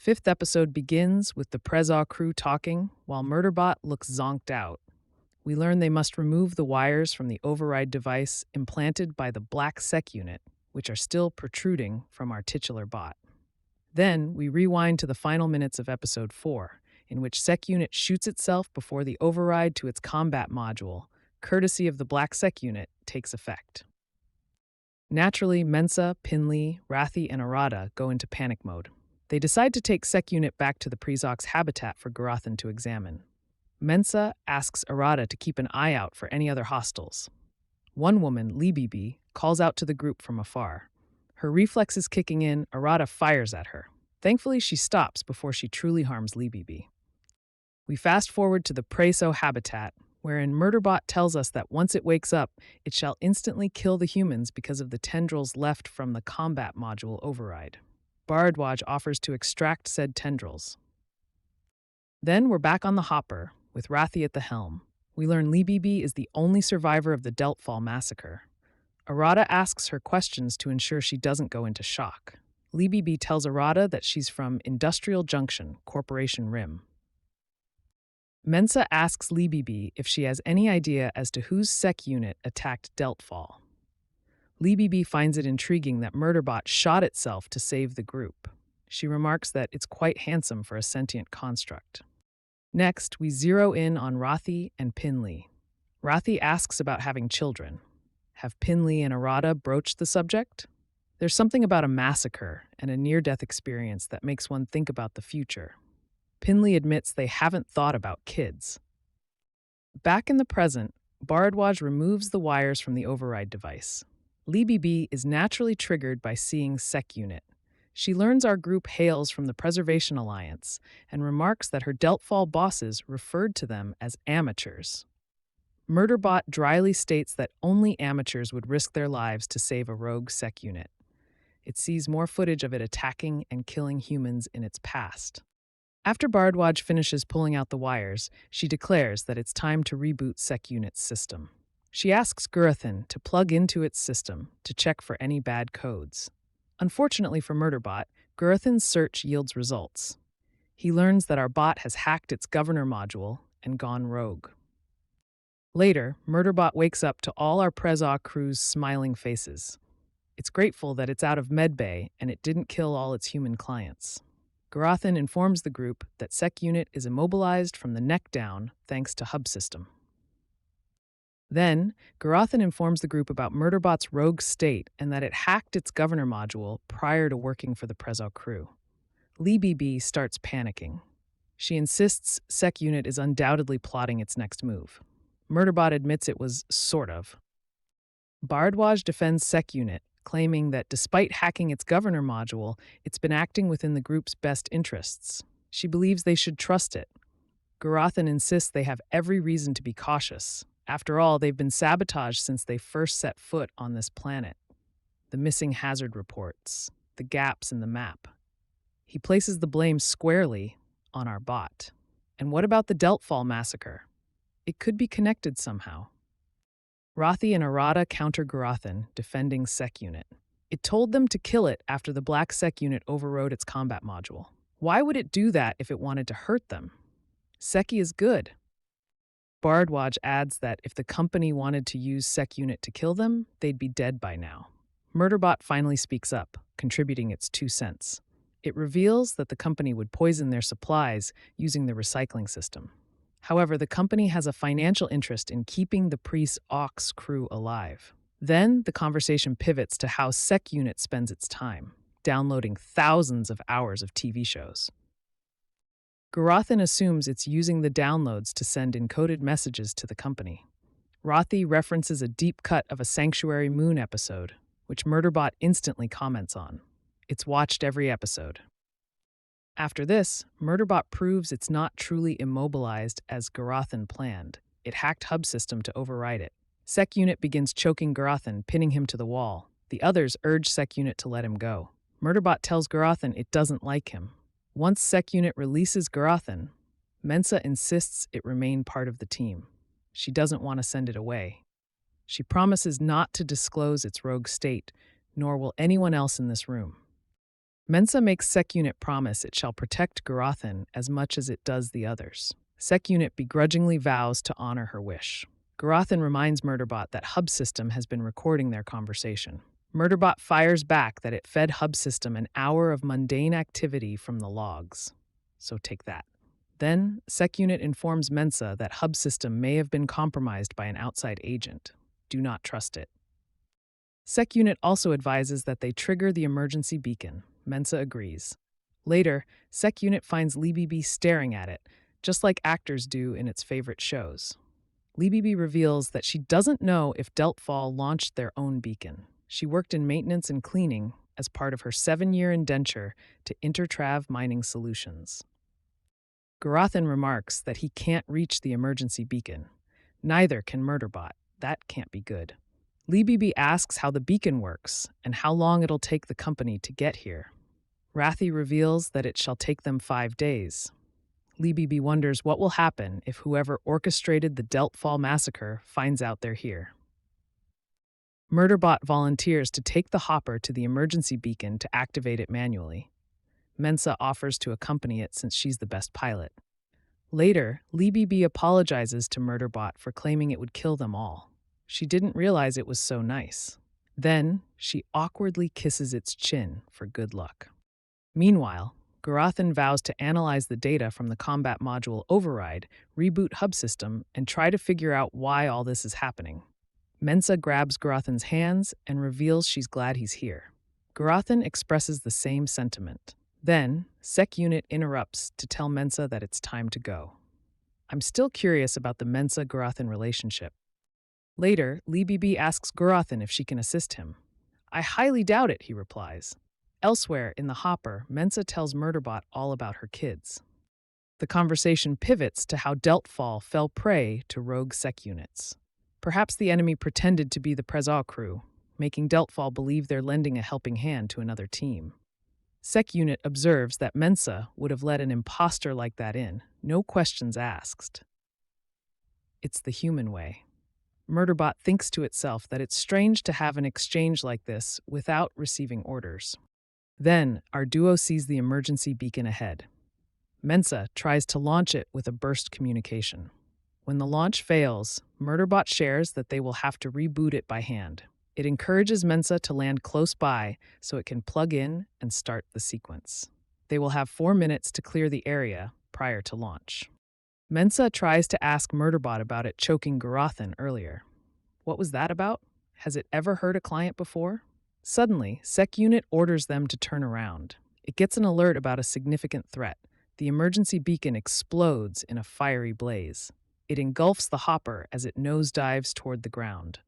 Fifth episode begins with the PresAux crew talking while Murderbot looks zonked out. We learn they must remove the wires from the override device implanted by the Black Sec unit, which are still protruding from our titular bot. Then we rewind to the final minutes of episode 4, in which Sec unit shoots itself before the override to its combat module, courtesy of the Black Sec unit, takes effect. Naturally, Mensa, Pinley, Rathi, and Arata go into panic mode. They decide to take Sec unit back to the PresAux habitat for Garathan to examine. Mensa asks Arata to keep an eye out for any other hostiles. One woman, Libibi, calls out to the group from afar. Her reflexes kicking in, Arata fires at her. Thankfully, she stops before she truly harms Libibi. We fast forward to the PresAux habitat, wherein Murderbot tells us that once it wakes up, it shall instantly kill the humans because of the tendrils left from the combat module override. Bardwaj offers to extract said tendrils. Then we're back on the hopper, with Rathi at the helm. We learn Libibi is the only survivor of the DeltFall massacre. Arata asks her questions to ensure she doesn't go into shock. Libibi tells Arata that she's from Industrial Junction, Corporation Rim. Mensa asks Libibi if she has any idea as to whose Sec unit attacked DeltFall. Libibi finds it intriguing that Murderbot shot itself to save the group. She remarks that it's quite handsome for a sentient construct. Next, we zero in on Rathi and Pinley. Rathi asks about having children. Have Pinley and Arata broached the subject? There's something about a massacre and a near-death experience that makes one think about the future. Pinley admits they haven't thought about kids. Back in the present, Bardwaj removes the wires from the override device. Libibi is naturally triggered by seeing Sec unit. She learns our group hails from the Preservation Alliance and remarks that her DeltFall bosses referred to them as amateurs. Murderbot dryly states that only amateurs would risk their lives to save a rogue Sec unit. It sees more footage of it attacking and killing humans in its past. After Bardwaj finishes pulling out the wires, she declares that it's time to reboot Sec unit's system. She asks Garathan to plug into its system to check for any bad codes. Unfortunately for Murderbot, Garathan's search yields results. He learns that our bot has hacked its governor module and gone rogue. Later, Murderbot wakes up to all our PresAux crew's smiling faces. It's grateful that it's out of medbay and it didn't kill all its human clients. Garathan informs the group that Sec unit is immobilized from the neck down thanks to hub system. Then, Garathan informs the group about Murderbot's rogue state and that it hacked its governor module prior to working for the PresAux crew. Libibi starts panicking. She insists Sec unit is undoubtedly plotting its next move. Murderbot admits it was sort of. Bardwaj defends Sec unit, claiming that despite hacking its governor module, it's been acting within the group's best interests. She believes they should trust it. Garathan insists they have every reason to be cautious. After all, they've been sabotaged since they first set foot on this planet. The missing hazard reports, the gaps in the map. He places the blame squarely on our bot. And what about the DeltFall massacre? It could be connected somehow. Rathi and Arata counter Garathan, defending Sec unit. It told them to kill it after the Black Sec unit overrode its combat module. Why would it do that if it wanted to hurt them? Seki is good. Bardwaj adds that if the company wanted to use Sec unit to kill them, they'd be dead by now. Murderbot finally speaks up, contributing its 2 cents. It reveals that the company would poison their supplies using the recycling system. However, the company has a financial interest in keeping the PresAux crew alive. Then, the conversation pivots to how Sec unit spends its time, downloading thousands of hours of TV shows. Garathan assumes it's using the downloads to send encoded messages to the company. Rathi references a deep cut of a Sanctuary Moon episode, which Murderbot instantly comments on. It's watched every episode. After this, Murderbot proves it's not truly immobilized as Garathan planned. It hacked hub system to override it. Sec unit begins choking Garathan, pinning him to the wall. The others urge Sec unit to let him go. Murderbot tells Garathan it doesn't like him. Once Sec unit releases Garathan, Mensa insists it remain part of the team. She doesn't want to send it away. She promises not to disclose its rogue state, nor will anyone else in this room. Mensa makes Sec Unit promise it shall protect Garothan as much as it does the others. Sec Unit begrudgingly vows to honor her wish. Garothan reminds Murderbot that Hub System has been recording their conversation. Murderbot fires back that it fed Hub System an hour of mundane activity from the logs. So take that. Then, Sec Unit informs Mensa that Hub System may have been compromised by an outside agent. Do not trust it. Sec Unit also advises that they trigger the emergency beacon. Mensa agrees. Later, Sec Unit finds Libibi staring at it, just like actors do in its favorite shows. Libibi reveals that she doesn't know if DeltFall launched their own beacon. She worked in maintenance and cleaning as part of her 7-year indenture to Intertrav Mining Solutions. Garothan remarks that he can't reach the emergency beacon. Neither can Murderbot. That can't be good. Libibi asks how the beacon works and how long it'll take the company to get here. Rathi reveals that it shall take them 5 days. Libibi wonders what will happen if whoever orchestrated the DeltFall massacre finds out they're here. Murderbot volunteers to take the hopper to the emergency beacon to activate it manually. Mensa offers to accompany it since she's the best pilot. Later, Libibi apologizes to Murderbot for claiming it would kill them all. She didn't realize it was so nice. Then, she awkwardly kisses its chin for good luck. Meanwhile, Garothan vows to analyze the data from the combat module override, reboot Hub System, and try to figure out why all this is happening. Mensa grabs Garothan's hands and reveals she's glad he's here. Garothan expresses the same sentiment. Then, Sec Unit interrupts to tell Mensa that it's time to go. I'm still curious about the Mensa-Garothan relationship. Later, Libibi asks Garothan if she can assist him. I highly doubt it, he replies. Elsewhere, in the hopper, Mensa tells Murderbot all about her kids. The conversation pivots to how DeltFall fell prey to rogue Sec Units. Perhaps the enemy pretended to be the PresAux crew, making DeltFall believe they're lending a helping hand to another team. Sec Unit observes that Mensa would have let an imposter like that in, no questions asked. It's the human way. Murderbot thinks to itself that it's strange to have an exchange like this without receiving orders. Then, our duo sees the emergency beacon ahead. Mensa tries to launch it with a burst communication. When the launch fails, Murderbot shares that they will have to reboot it by hand. It encourages Mensa to land close by so it can plug in and start the sequence. They will have 4 minutes to clear the area prior to launch. Mensa tries to ask Murderbot about it choking Garothan earlier. What was that about? Has it ever hurt a client before? Suddenly, Sec Unit orders them to turn around. It gets an alert about a significant threat. The emergency beacon explodes in a fiery blaze. It engulfs the hopper as it nosedives toward the ground.